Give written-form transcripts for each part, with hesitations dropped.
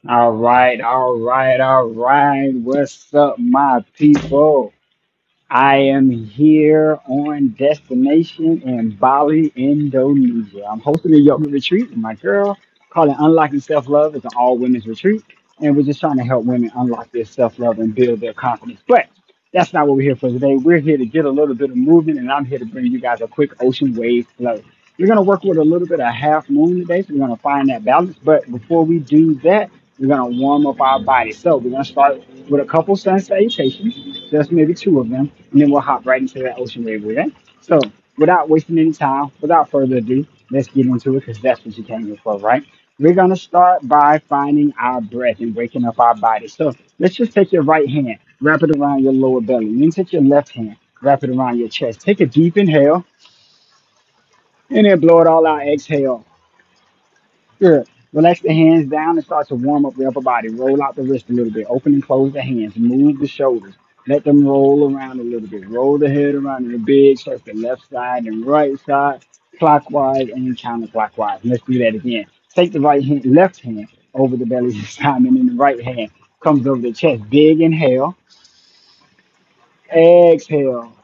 All right. What's up, my people? I am here on destination in Bali, Indonesia. I'm hosting a yoga retreat with my girl, called it Unlocking Self Love. It's an all women's retreat, and we're just trying to help women unlock their self love and build their confidence. But that's not what we're here for today. We're here to get a little bit of movement, and I'm here to bring you guys a quick ocean wave flow. We're going to work with a little bit of half moon today, so we're going to find that balance. But before we do that, we're going to warm up our body. So we're going to start with a couple sun salutations, just maybe two of them, and then we'll hop right into that ocean wave, okay? So without wasting any time, without further ado, let's get into it because that's what you came here for, right? We're going to start by finding our breath and waking up our body. So let's just take your right hand, wrap it around your lower belly. Then take your left hand, wrap it around your chest. Take a deep inhale and then blow it all out. Exhale. Good. Relax the hands down and start to warm up the upper body. Roll out the wrist a little bit. Open and close the hands. Move the shoulders. Let them roll around a little bit. Roll the head around in a big circle. Left side and right side, clockwise and counterclockwise. Let's do that again. Take the left hand over the belly this time, and then the right hand comes over the chest. Big inhale. Exhale.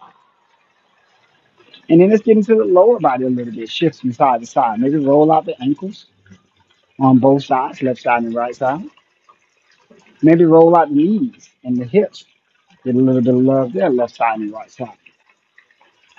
And then let's get into the lower body a little bit. Shift from side to side. Maybe roll out the ankles on both sides, left side and right side. Maybe roll out the knees and the hips. Get a little bit of love there, left side and right side.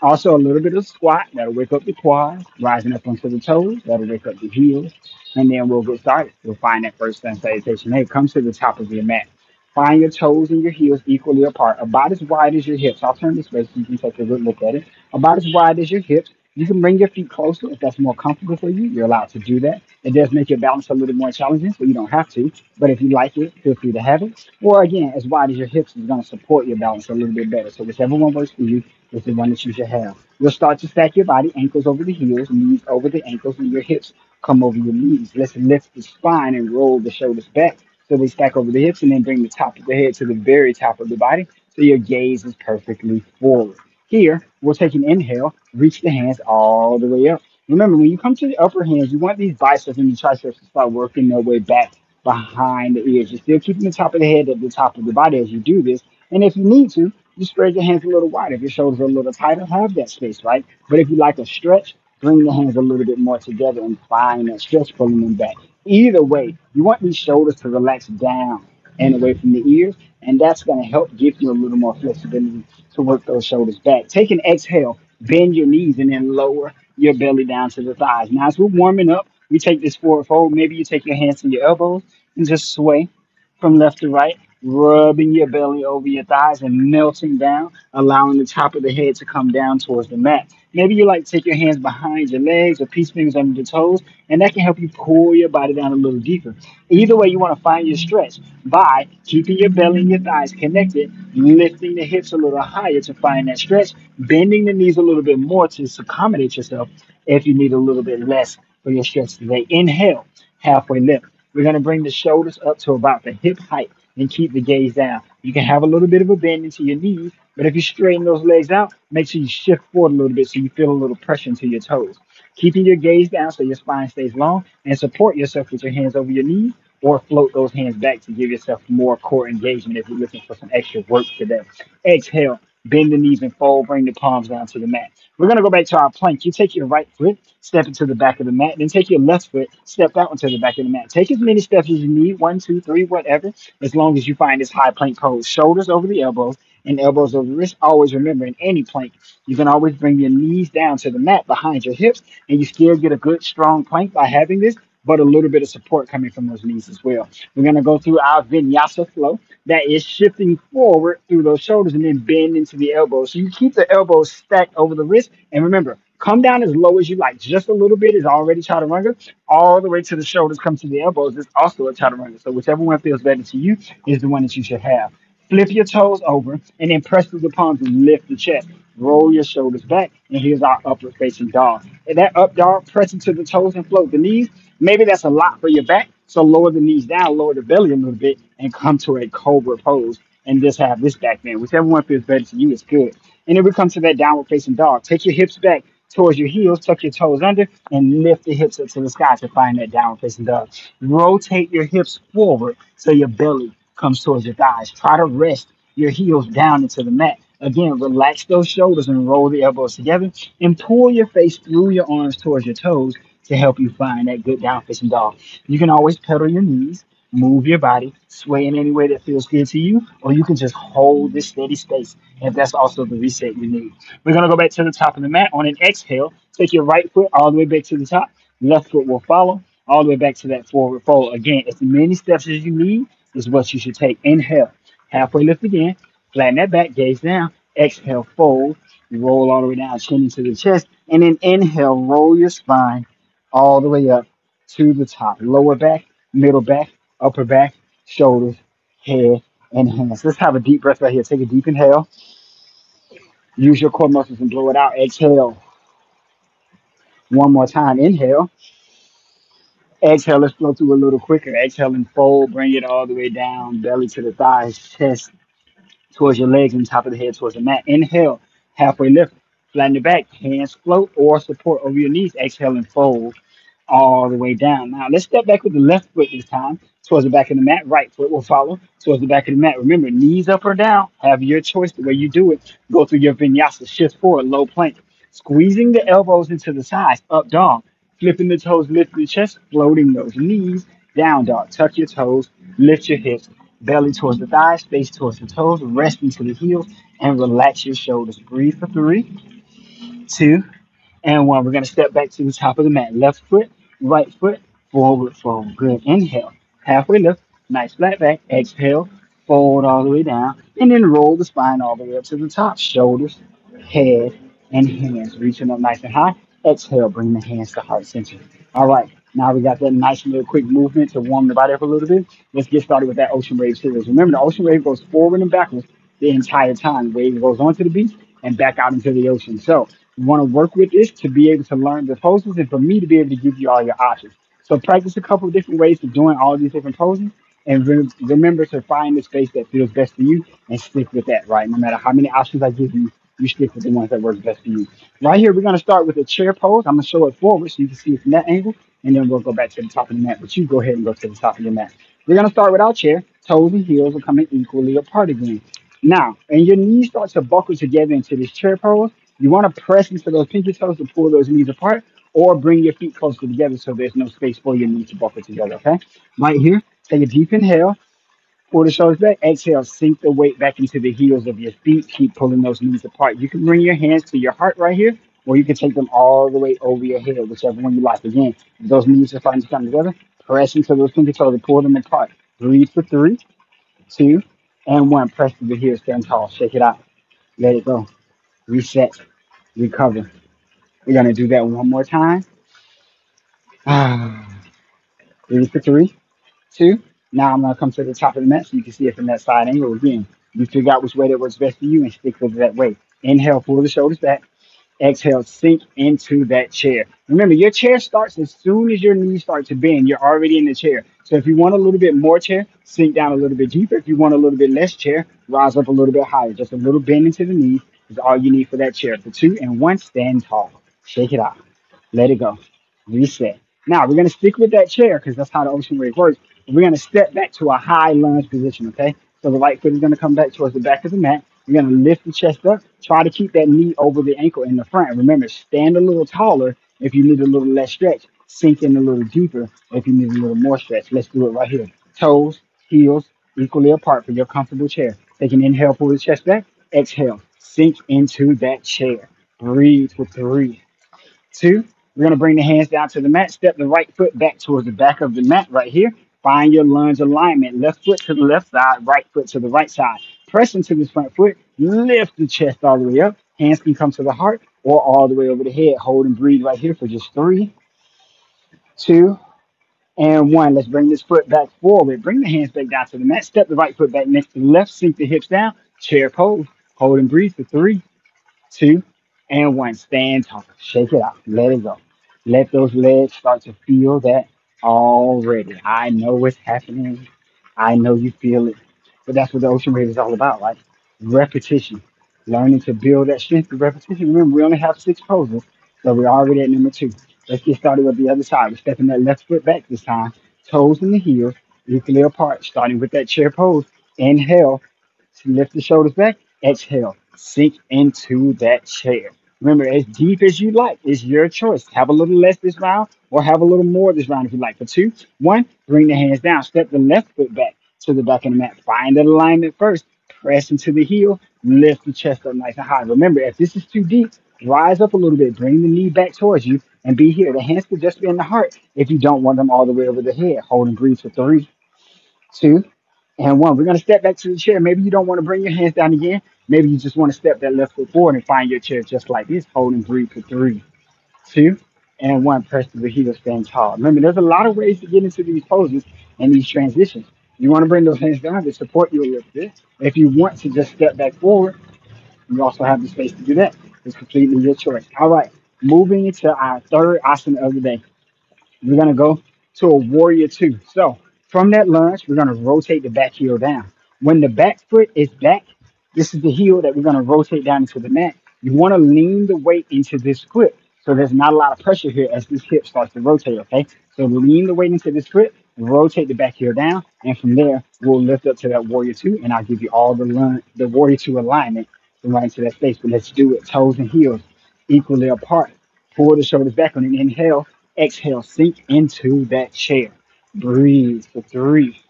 Also, a little bit of squat. That'll wake up the quads, rising up onto the toes. That'll wake up the heels. And then we'll get started. We'll find that first sun salutation. Hey, come to the top of your mat. Find your toes and your heels equally apart, about as wide as your hips. I'll turn this way so you can take a good look at it. About as wide as your hips. You can bring your feet closer if that's more comfortable for you. You're allowed to do that. It does make your balance a little more challenging, so you don't have to. But if you like it, feel free to have it. Or again, as wide as your hips is going to support your balance a little bit better. So whichever one works for you is the one that you should have. You'll start to stack your body, ankles over the heels, knees over the ankles, and your hips come over your knees. Let's lift the spine and roll the shoulders back so they stack over the hips, and then bring the top of the head to the very top of the body so your gaze is perfectly forward. Here, we'll take an inhale, reach the hands all the way up. Remember, when you come to the upper hands, you want these biceps and the triceps to start working their way back behind the ears. You're still keeping the top of the head at the top of the body as you do this. And if you need to, you spread your hands a little wider. If your shoulders are a little tighter, have that space, right? But if you like a stretch, bring the hands a little bit more together and find that stretch, pulling them back. Either way, you want these shoulders to relax down and away from the ears, and that's going to help give you a little more flexibility to work those shoulders back. Take an exhale, bend your knees, and then lower your belly down to the thighs. Now, as we're warming up, we take this forward fold. Maybe you take your hands to your elbows and just sway from left to right, rubbing your belly over your thighs and melting down, allowing the top of the head to come down towards the mat. Maybe you like to take your hands behind your legs or peace fingers under the toes, and that can help you pull your body down a little deeper. Either way, you want to find your stretch by keeping your belly and your thighs connected, lifting the hips a little higher to find that stretch, bending the knees a little bit more to accommodate yourself if you need a little bit less for your stretch today. Inhale, halfway lift. We're going to bring the shoulders up to about the hip height and keep the gaze down. You can have a little bit of a bend into your knees, but if you straighten those legs out, make sure you shift forward a little bit so you feel a little pressure into your toes. Keeping your gaze down so your spine stays long, and support yourself with your hands over your knees or float those hands back to give yourself more core engagement if you're looking for some extra work today. Exhale, bend the knees and fold, bring the palms down to the mat. We're going to go back to our plank. You take your right foot, step into the back of the mat, then take your left foot, step out into the back of the mat. Take as many steps as you need, one, two, three, whatever, as long as you find this high plank pose. Shoulders over the elbows and elbows over the wrist. Always remember, in any plank, you can always bring your knees down to the mat behind your hips, and you still get a good, strong plank by having this, but a little bit of support coming from those knees as well. We're going to go through our vinyasa flow. That is shifting forward through those shoulders and then bend into the elbows. So you keep the elbows stacked over the wrist. And remember, come down as low as you like. Just a little bit is already chaturanga. All the way to the shoulders, come to the elbows is also a chaturanga. So whichever one feels better to you is the one that you should have. Flip your toes over and then press through the palms and lift the chest. Roll your shoulders back, and here's our upward facing dog. And that up dog, press into the toes and float the knees. Maybe that's a lot for your back, so lower the knees down, lower the belly a little bit, and come to a cobra pose. And just have this back bend. Whichever one feels better to you is good. And then we come to that downward facing dog. Take your hips back, towards your heels, tuck your toes under, and lift the hips up to the sky to find that downward facing dog. Rotate your hips forward so your belly comes towards your thighs. Try to rest your heels down into the mat. Again, relax those shoulders and roll the elbows together and pull your face through your arms towards your toes to help you find that good down facing dog. You can always pedal your knees, move your body, sway in any way that feels good to you, or you can just hold this steady space if that's also the reset you need. We're going to go back to the top of the mat. On an exhale, take your right foot all the way back to the top. Left foot will follow all the way back to that forward fold. Again, as many steps as you need is what you should take. Inhale, halfway lift again. Flatten that back, gaze down. Exhale, fold. Roll all the way down, chin into the chest. And then inhale, roll your spine all the way up to the top. Lower back, middle back, upper back, shoulders, head, and hands. Let's have a deep breath right here. Take a deep inhale. Use your core muscles and blow it out. Exhale. One more time. Inhale. Exhale. Let's flow through a little quicker. Exhale and fold. Bring it all the way down. Belly to the thighs, chest towards your legs and top of the head towards the mat. Inhale. Halfway lift. Flatten your back. Hands float or support over your knees. Exhale and fold all the way down. Now let's step back with the left foot this time towards the back of the mat. Right foot will follow towards the back of the mat. Remember, knees up or down. Have your choice the way you do it. Go through your vinyasa. Shift forward, low plank. Squeezing the elbows into the sides, up dog. Flipping the toes, lift the chest, floating those knees, down dog. Tuck your toes, lift your hips, belly towards the thighs, face towards the toes, rest into the heels, and relax your shoulders. Breathe for 3, 2, and 1. We're going to step back to the top of the mat. Left foot, right foot, forward fold. Good. Inhale. Halfway lift. Nice flat back. Exhale. Fold all the way down. And then roll the spine all the way up to the top. Shoulders, head, and hands. Reaching up nice and high. Exhale. Bring the hands to heart center. All right. Now we got that nice little quick movement to warm the body up a little bit. Let's get started with that ocean wave series. Remember, the ocean wave goes forward and backwards the entire time. The wave goes onto the beach and back out into the ocean. So you want to work with this to be able to learn the poses and for me to be able to give you all your options. So practice a couple of different ways of doing all these different poses and remember to find the space that feels best for you and stick with that, right? No matter how many options I give you, you stick with the ones that work best for you. Right here, we're going to start with a chair pose. I'm going to show it forward so you can see it from that angle, and then we'll go back to the top of the mat. But you go ahead and go to the top of the mat. We're going to start with our chair. Toes and heels are coming equally apart again. Now, and your knees start to buckle together into this chair pose. You want to press into those pinky toes to pull those knees apart, or bring your feet closer together so there's no space for your knees to buckle together. Okay, right here, take a deep inhale, pull the shoulders back. Exhale, sink the weight back into the heels of your feet. Keep pulling those knees apart. You can bring your hands to your heart right here, or you can take them all the way over your head, whichever one you like. Again, if those knees are starting to come together, press into those pinky toes and pull them apart. Breathe for 3, 2, and 1. Press to the heels, stand tall. Shake it out. Let it go. Reset. Recover. We're going to do that one more time. Breathe for 3, 2. Now I'm going to come to the top of the mat so you can see it from that side angle. Again, you figure out which way that works best for you and stick with that way. Inhale, pull the shoulders back. Exhale, sink into that chair. Remember, your chair starts as soon as your knees start to bend. You're already in the chair. So if you want a little bit more chair, sink down a little bit deeper. If you want a little bit less chair, rise up a little bit higher. Just a little bend into the knees is all you need for that chair. For 2 and 1, stand tall. Shake it out. Let it go. Reset. Now we're going to stick with that chair because that's how the ocean wave works. We're going to step back to a high lunge position, okay? So the right foot is going to come back towards the back of the mat. You're going to lift the chest up. Try to keep that knee over the ankle in the front. Remember, stand a little taller if you need a little less stretch. Sink in a little deeper if you need a little more stretch. Let's do it right here. Toes, heels, equally apart for your comfortable chair. Take an inhale, pull the chest back. Exhale, sink into that chair. Breathe for 3, 2. We're going to bring the hands down to the mat. Step the right foot back towards the back of the mat right here. Find your lunge alignment. Left foot to the left side, right foot to the right side. Press into this front foot. Lift the chest all the way up. Hands can come to the heart or all the way over the head. Hold and breathe right here for just 3, 2, and 1. Let's bring this foot back forward. Bring the hands back down to the mat. Step the right foot back next to the left. Sink the hips down. Chair pose. Hold and breathe for 3, 2, and 1. Stand tall. Shake it out. Let it go. Let those legs start to feel that already. I know what's happening. I know you feel it. But that's what the ocean wave is all about, right? Repetition. Learning to build that strength through repetition. Remember, we only have 6 poses. So we're already at number two. Let's get started with the other side. We're stepping that left foot back this time. Toes in the heels, equally apart, starting with that chair pose. Inhale, lift the shoulders back. Exhale, sink into that chair. Remember, as deep as you like, it's your choice. Have a little less this round or have a little more this round if you like. For two, one, bring the hands down. Step the left foot back to the back of the mat. Find that alignment first. Press into the heel. Lift the chest up nice and high. Remember, if this is too deep, rise up a little bit. Bring the knee back towards you and be here. The hands could just be in the heart if you don't want them all the way over the head. Hold and breathe for three, two, and one. We're going to step back to the chair. Maybe you don't want to bring your hands down again. Maybe you just want to step that left foot forward and find your chair just like this. Hold and breathe for three, two, and one. Press to the heel, stand tall. Remember, there's a lot of ways to get into these poses and these transitions. You want to bring those hands down to support you a little bit. If you want to just step back forward, you also have the space to do that. It's completely your choice. All right, moving into our third asana of the day. We're going to go to a warrior two. So from that lunge, we're going to rotate the back heel down. When the back foot is back, this is the heel that we're going to rotate down into the mat. You want to lean the weight into this foot so there's not a lot of pressure here as this hip starts to rotate, okay? So lean the weight into this foot, rotate the back heel down, and from there, we'll lift up to that warrior two, and I'll give you all the warrior two alignment to right into that space. But let's do it, toes and heels equally apart. Pull the shoulders back on an inhale. Exhale, sink into that chair. Breathe for three,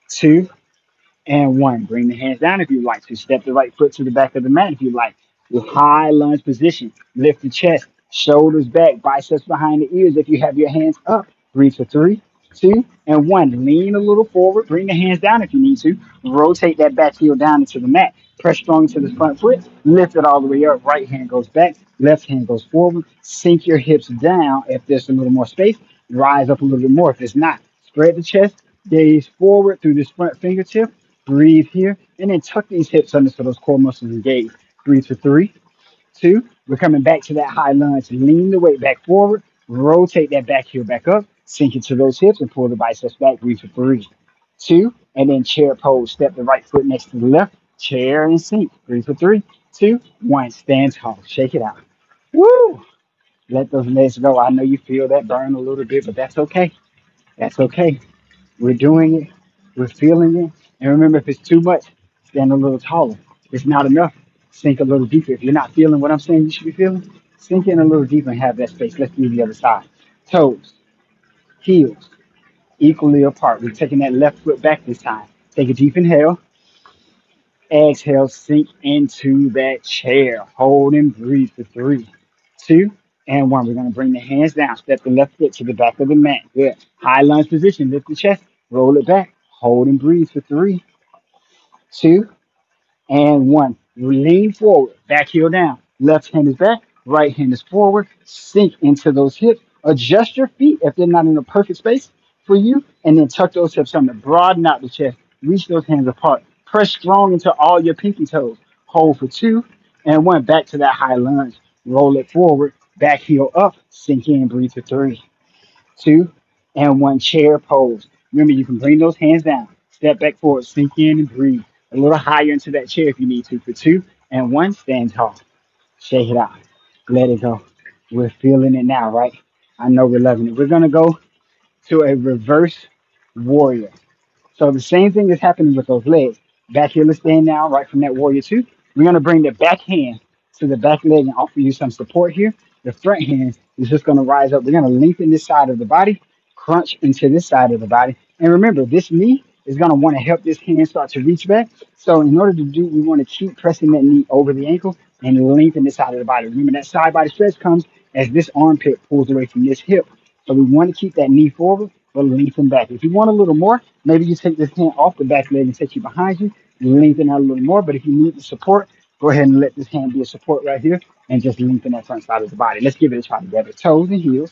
two, and one. Bring the hands down if you like to. Step the right foot to the back of the mat if you like. With high lunge position, lift the chest, shoulders back, biceps behind the ears if you have your hands up. Breathe for three, two, and one. Lean a little forward. Bring the hands down if you need to. Rotate that back heel down into the mat. Press strong into the front foot. Lift it all the way up. Right hand goes back. Left hand goes forward. Sink your hips down if there's a little more space. Rise up a little bit more if it's not. Spread the chest. Gaze forward through this front fingertip. Breathe here. And then tuck these hips under so those core muscles engage. Breathe for three, two. We're coming back to that high lunge. Lean the weight back forward. Rotate that back heel back up. Sink into those hips and pull the biceps back. Breathe for three, two. And then chair pose. Step the right foot next to the left. Chair and sink. Breathe for three, two, one. Stand tall. Shake it out. Woo! Let those legs go. I know you feel that burn a little bit, but that's okay. That's okay. We're doing it. We're feeling it. And remember, if it's too much, stand a little taller. If it's not enough, sink a little deeper. If you're not feeling what I'm saying you should be feeling, sink in a little deeper and have that space. Let's do the other side. Toes, heels, equally apart. We're taking that left foot back this time. Take a deep inhale. Exhale, sink into that chair. Hold and breathe for three, two, and one. We're going to bring the hands down. Step the left foot to the back of the mat. Good. High lunge position. Lift the chest. Roll it back. Hold and breathe for three, two, and one. Lean forward. Back heel down. Left hand is back. Right hand is forward. Sink into those hips. Adjust your feet if they're not in a perfect space for you. And then tuck those hips under. Broaden out the chest. Reach those hands apart. Press strong into all your pinky toes. Hold for two and one. Back to that high lunge. Roll it forward. Back heel up. Sink in. Breathe for three, two, and one. Chair pose. Remember, you can bring those hands down. Step back forward. Sink in and breathe. A little higher into that chair if you need to. For two and one. Stand tall. Shake it out. Let it go. We're feeling it now, right? I know we're loving it. We're going to go to a reverse warrior. So the same thing is happening with those legs. Back heel is staying down right from that warrior two. We're going to bring the back hand to the back leg and offer you some support here. The front hand is just going to rise up. We're going to lengthen this side of the body, crunch into this side of the body. And remember, this knee is going to want to help this hand start to reach back. So in order to do, we want to keep pressing that knee over the ankle and lengthen this side of the body. Remember, that side body stretch comes as this armpit pulls away from this hip. So we want to keep that knee forward, but lengthen back. If you want a little more, maybe you take this hand off the back leg and take you behind you, lengthen out a little more. But if you need the support, go ahead and let this hand be a support right here and just lengthen that front side of the body. Let's give it a try together. Toes and heels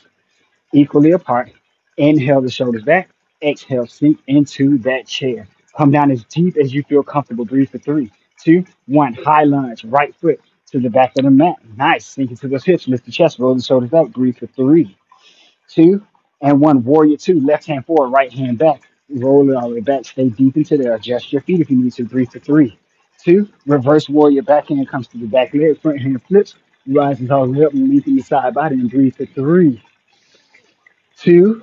equally apart. Inhale the shoulders back. Exhale, sink into that chair. Come down as deep as you feel comfortable. Breathe for three, two, one. High lunge, right foot to the back of the mat. Nice. Sink into those hips. Lift the chest. Roll the shoulders back. Breathe for three, two, and one. Warrior two. Left hand forward, right hand back. Roll it all the way back. Stay deep into there. Adjust your feet if you need to. Breathe for three, two. Reverse warrior. Back hand comes to the back leg. Front hand flips. Rise and toss it up and lengthen the side body and breathe for three, two,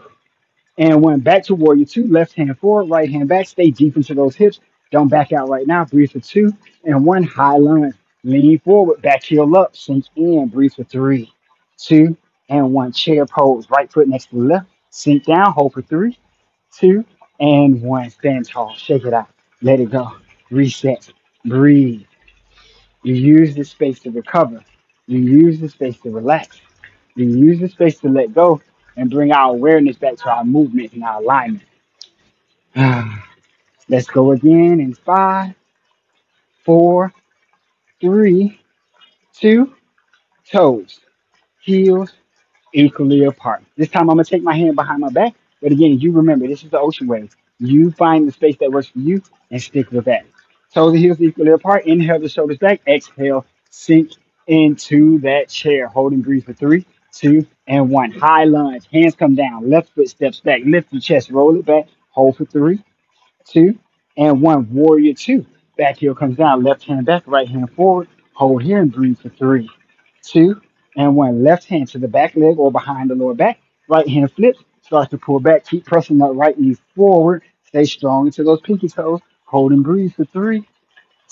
and one. Back to warrior two. Left hand forward, right hand back. Stay deep into those hips. Don't back out right now. Breathe for two and one. High lunge. Lean forward. Back heel up. Sink in. Breathe for three, two, and one. Chair pose. Right foot next to the left. Sink down. Hold for three, two, and one. Stand tall. Shake it out. Let it go. Reset. Breathe. You use this space to recover. You use the space to relax. You use the space to let go and bring our awareness back to our movement and our alignment. Let's go again in five, four, three, two, toes, heels, equally apart. This time I'm gonna take my hand behind my back. But again, you remember this is the ocean wave. You find the space that works for you and stick with that. Toes and heels equally apart. Inhale the shoulders back. Exhale, sink into that chair. Hold and breathe for three, two, and one. High lunge. Hands come down. Left foot steps back. Lift your chest. Roll it back. Hold for three, two, and one. Warrior two. Back heel comes down. Left hand back. Right hand forward. Hold here and breathe for three, two, and one. Left hand to the back leg or behind the lower back. Right hand flips. Start to pull back. Keep pressing that right knee forward. Stay strong into those pinky toes. Hold and breathe for three,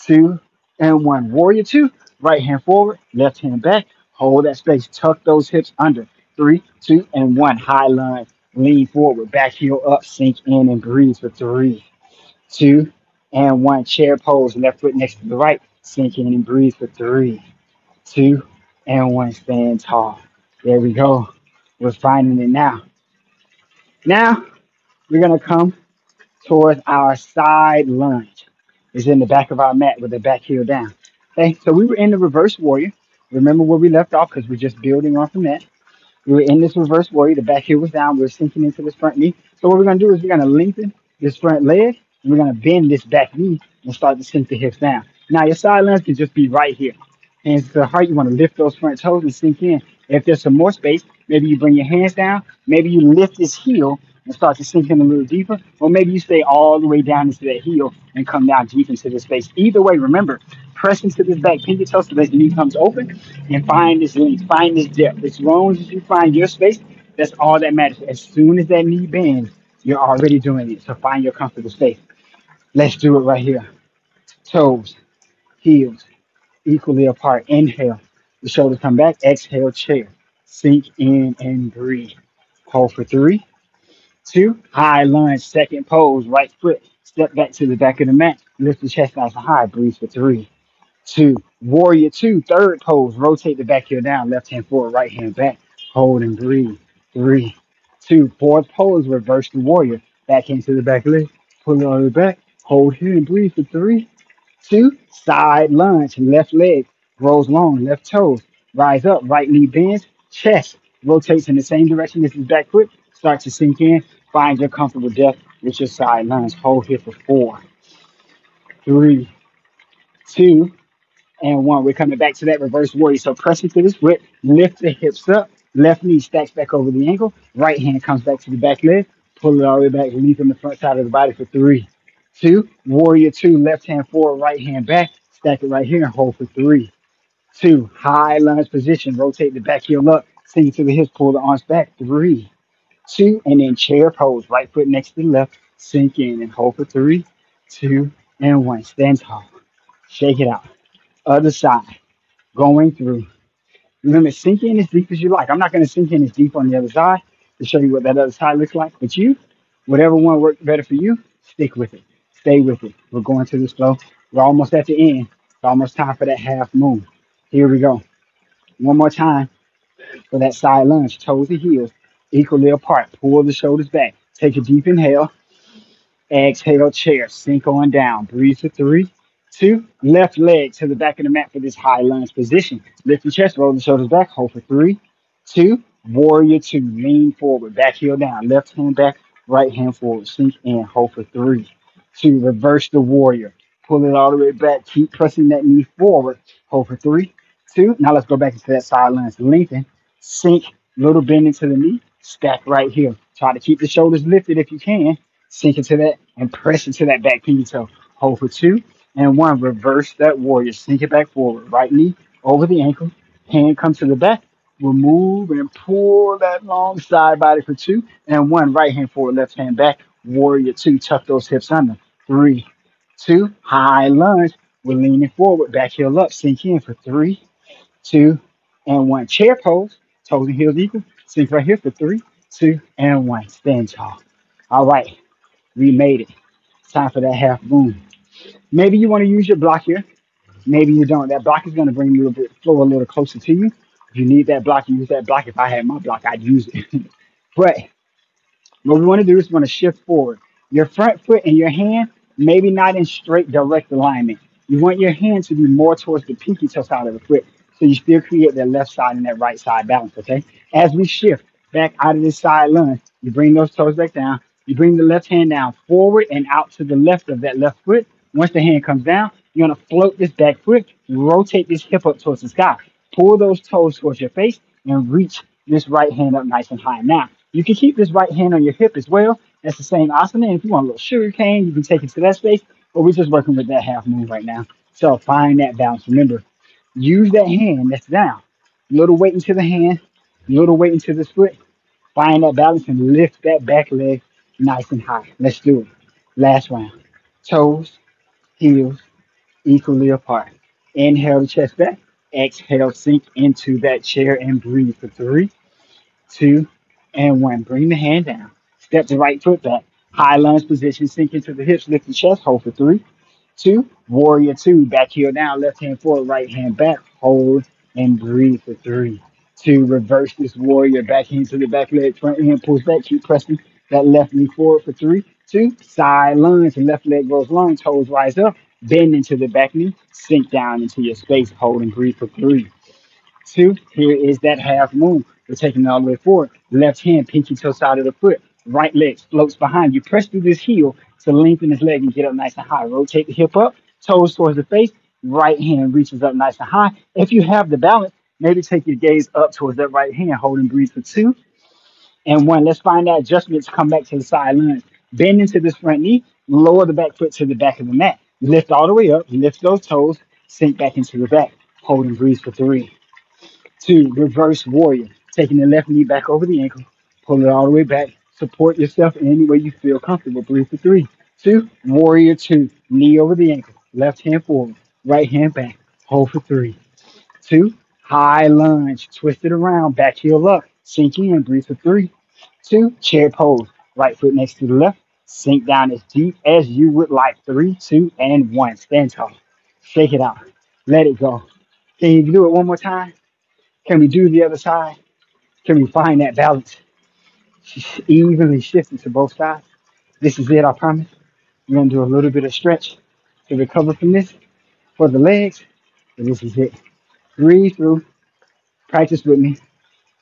two, and one. Warrior two. Right hand forward. Left hand back. Hold that space. Tuck those hips under. Three, two, and one. High lunge. Lean forward. Back heel up. Sink in and breathe for three, two, and one. Chair pose. Left foot next to the right. Sink in and breathe for three, two, and one. Stand tall. There we go. We're finding it now. Now we're gonna come towards our side lunge. It's in the back of our mat with the back heel down. Okay, so we were in the reverse warrior. Remember where we left off because we're just building off from that. We were in this reverse warrior. The back heel was down. We are sinking into this front knee. So what we're going to do is we're going to lengthen this front leg and we're going to bend this back knee and start to sink the hips down. Now your side lunge can just be right here. Hands to the heart. You want to lift those front toes and sink in. If there's some more space, maybe you bring your hands down. Maybe you lift this heel and start to sink in a little deeper. Or maybe you stay all the way down into that heel and come down deep into the space. Either way, remember, press into this back pinky toe so that the knee comes open and find this length, find this depth. As long as you find your space, that's all that matters. As soon as that knee bends, you're already doing it. So find your comfortable space. Let's do it right here. Toes, heels, equally apart. Inhale, the shoulders come back. Exhale, chair. Sink in and breathe. Hold for three, two, high lunge, second pose, right foot. Step back to the back of the mat. Lift the chest nice and high. Breathe for three, two, warrior two, third pose. Rotate the back heel down. Left hand forward, right hand back. Hold and breathe. Three, two, fourth pose. Reverse the warrior. Back into the back leg. Pull it all the way back. Hold here and breathe for three, two, side lunge, left leg grows long, left toes rise up, right knee bends, chest rotates in the same direction as his back foot. Start to sink in. Find your comfortable depth with your side lunge. Hold here for four, three, two, and one. We're coming back to that reverse warrior. So press into this whip, lift the hips up, left knee stacks back over the ankle, right hand comes back to the back leg, pull it all the way back, lean from the front side of the body for three, two, warrior two, left hand forward, right hand back, stack it right here and hold for three, two, high lunge position, rotate the back heel up, sink to the hips, pull the arms back, three, two, and then chair pose, right foot next to the left, sink in and hold for three, two, and one. Stand tall, shake it out. Other side, going through. Remember, sink in as deep as you like. I'm not going to sink in as deep on the other side to show you what that other side looks like. But you, whatever one works better for you, stick with it. Stay with it. We're going to this flow. We're almost at the end. It's almost time for that half moon. Here we go. One more time for that side lunge. Toes and heels equally apart. Pull the shoulders back. Take a deep inhale. Exhale, chair. Sink on down. Breathe for three, two. Left leg to the back of the mat for this high lunge position. Lift your chest, roll the shoulders back. Hold for three, two. Warrior two. Lean forward. Back heel down. Left hand back. Right hand forward. Sink in. Hold for three, two. Reverse the warrior. Pull it all the way back. Keep pressing that knee forward. Hold for three, two. Now let's go back into that side lunge. Lengthen. Sink. Little bend into the knee. Stack right here. Try to keep the shoulders lifted if you can. Sink into that and press into that back pinky toe. Hold for two and one. Reverse that warrior. Sink it back forward. Right knee over the ankle. Hand comes to the back. Remove and pull that long side body for two. And one, right hand forward, left hand back. Warrior two, tuck those hips under. Three, two, high lunge. We're leaning forward, back heel up, sink in for three, two, and one. Chair pose, toes and heels equal. Sink right here for three, two, and one. Stand tall. All right, we made it. Time for that half moon. Maybe you want to use your block here. Maybe you don't. That block is going to bring you a bit flow a little closer to you. If you need that block, you use that block. If I had my block, I'd use it. But what we want to do is we want to shift forward. Your front foot and your hand, maybe not in straight direct alignment. You want your hand to be more towards the pinky toe side of the foot. So you still create that left side and that right side balance, okay? As we shift back out of this side lunge, you bring those toes back down. You bring the left hand down forward and out to the left of that left foot. Once the hand comes down, you're going to float this back foot, rotate this hip up towards the sky. Pull those toes towards your face and reach this right hand up nice and high. Now, you can keep this right hand on your hip as well. That's the same asana. And if you want a little sugar cane, you can take it to that space. But we're just working with that half moon right now. So find that balance. Remember, use that hand that's down. Little weight into the hand, little weight into this foot. Find that balance and lift that back leg nice and high. Let's do it. Last round. Toes, heels, equally apart. Inhale the chest back. Exhale, sink into that chair and breathe for three, two, and one. Bring the hand down. Step the right foot back. High lunge position. Sink into the hips. Lift the chest. Hold for three, two. Warrior two. Back heel down. Left hand forward. Right hand back. Hold and breathe for three, two. Reverse this warrior. Back into the back leg. Front hand pulls back. Keep pressing that left knee forward for three, two. Side lunge. Left leg goes long. Toes rise up. Bend into the back knee. Sink down into your space. Hold and breathe for three, two. Here is that half moon. We're taking it all the way forward. Left hand, pinky toe side of the foot. Right leg floats behind you. Press through this heel to lengthen this leg and get up nice and high. Rotate the hip up, toes towards the face. Right hand reaches up nice and high. If you have the balance, maybe take your gaze up towards that right hand. Hold and breathe for two and one. Let's find that adjustment to come back to the side lunge. Bend into this front knee. Lower the back foot to the back of the mat. Lift all the way up. Lift those toes. Sink back into the back. Hold and breathe for three, two. Reverse warrior. Taking the left knee back over the ankle. Pull it all the way back. Support yourself in any way you feel comfortable. Breathe for three, two. Warrior two. Knee over the ankle. Left hand forward. Right hand back. Hold for three, two. High lunge. Twist it around. Back heel up. Sink in. Breathe for three, two. Chair pose. Right foot next to the left. Sink down as deep as you would like. Three, two, and one. Stand tall. Shake it out. Let it go. Can you do it one more time? Can we do the other side? Can we find that balance? Evenly shifting to both sides. This is it, I promise. We're going to do a little bit of stretch to recover from this for the legs. And this is it. Breathe through. Practice with me.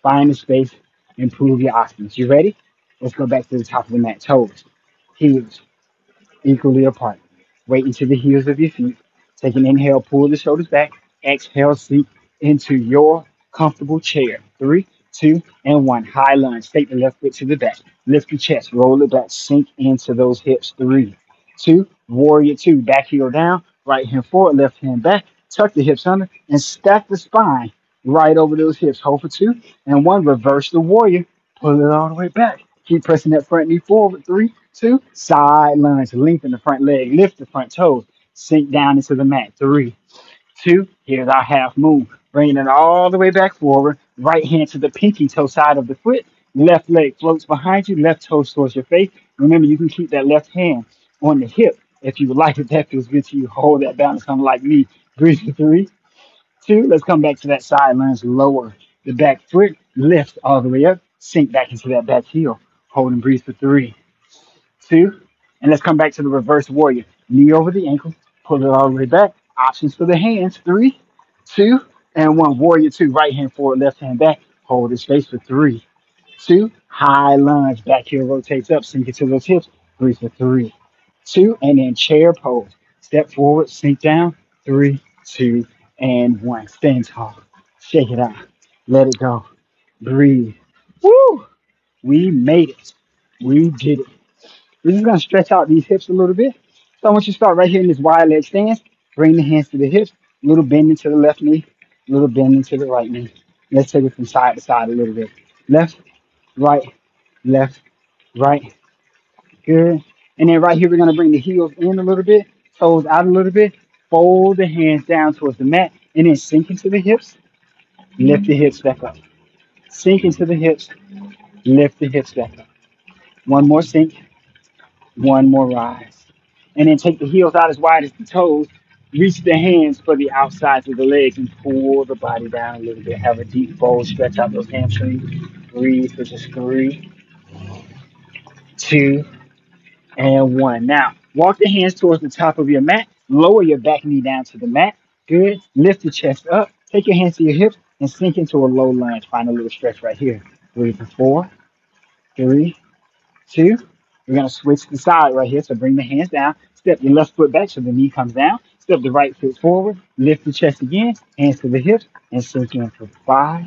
Find the space. Improve your asanas. You ready? Let's go back to the top of the mat. Toes, heels, equally apart. Weight into the heels of your feet. Take an inhale, pull the shoulders back. Exhale, sink into your comfortable chair. Three, two, and one. High lunge. Take the left foot to the back. Lift the chest. Roll it back. Sink into those hips. Three, two. Warrior two. Back heel down. Right hand forward. Left hand back. Tuck the hips under and stack the spine right over those hips. Hold for two and one. Reverse the warrior. Pull it all the way back. Keep pressing that front knee forward. Three, two. Side lunge. Lengthen the front leg. Lift the front toes. Sink down into the mat. Three, two. Here's our half moon. Bringing it all the way back forward. Right hand to the pinky toe side of the foot. Left leg floats behind you. Left toe towards your face. Remember, you can keep that left hand on the hip if you would like. If that feels good to you, hold that balance, unlike me. Breathe for three, two. Let's come back to that side lunge. Lower the back foot. Lift all the way up. Sink back into that back heel. Hold and breathe for three, two. And let's come back to the reverse warrior. Knee over the ankle. Pull it all the way back. Options for the hands. Three, two, and one. Warrior two. Right hand forward, left hand back. Hold the space for three, two. High lunge. Back heel rotates up. Sink it to those hips. Breathe for three, two. And then chair pose. Step forward. Sink down. Three, two, and one. Stand tall. Shake it out. Let it go. Breathe. Woo! We made it. We did it. We're just going to stretch out these hips a little bit. So I want you to start right here in this wide leg stance. Bring the hands to the hips. Little bend into the left knee. Little bend into the right knee. Let's take it from side to side a little bit. Left, right, left, right. Good. And then right here, we're going to bring the heels in a little bit, toes out a little bit. Fold the hands down towards the mat, and then sink into the hips. Lift the hips back up. Sink into the hips. Lift the hips back up. One more sink. One more rise. And then take the heels out as wide as the toes. Reach the hands for the outsides of the legs and pull the body down a little bit. Have a deep fold. Stretch out those hamstrings. Breathe for just 3, 2, and 1. Now, walk the hands towards the top of your mat. Lower your back knee down to the mat. Good. Lift the chest up. Take your hands to your hips and sink into a low lunge. Find a little stretch right here. Breathe for 4, 3, 2. We're going to switch the side right here. So bring the hands down. Step your left foot back so the knee comes down. Step the right foot forward. Lift the chest again. Hands to the hips and sink in for 5,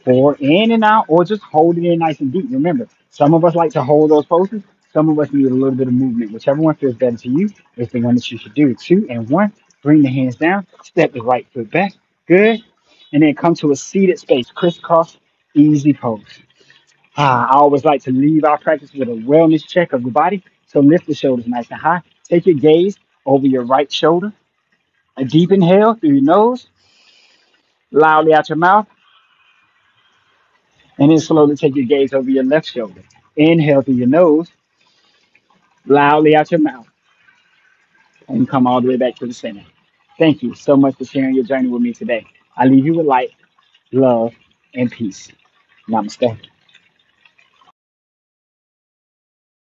4, in and out, or just hold it in nice and deep. Remember, some of us like to hold those poses. Some of us need a little bit of movement. Whichever one feels better to you is the one that you should do. 2 and 1. Bring the hands down. Step the right foot back. Good. And then come to a seated space. Crisscross, easy pose. I always like to leave our practice with a wellness check of the body. So lift the shoulders nice and high. Take your gaze over your right shoulder. A deep inhale through your nose, loudly out your mouth, and then slowly take your gaze over your left shoulder. Inhale through your nose, loudly out your mouth, and come all the way back to the center. Thank you so much for sharing your journey with me today. I leave you with light, love, and peace. Namaste.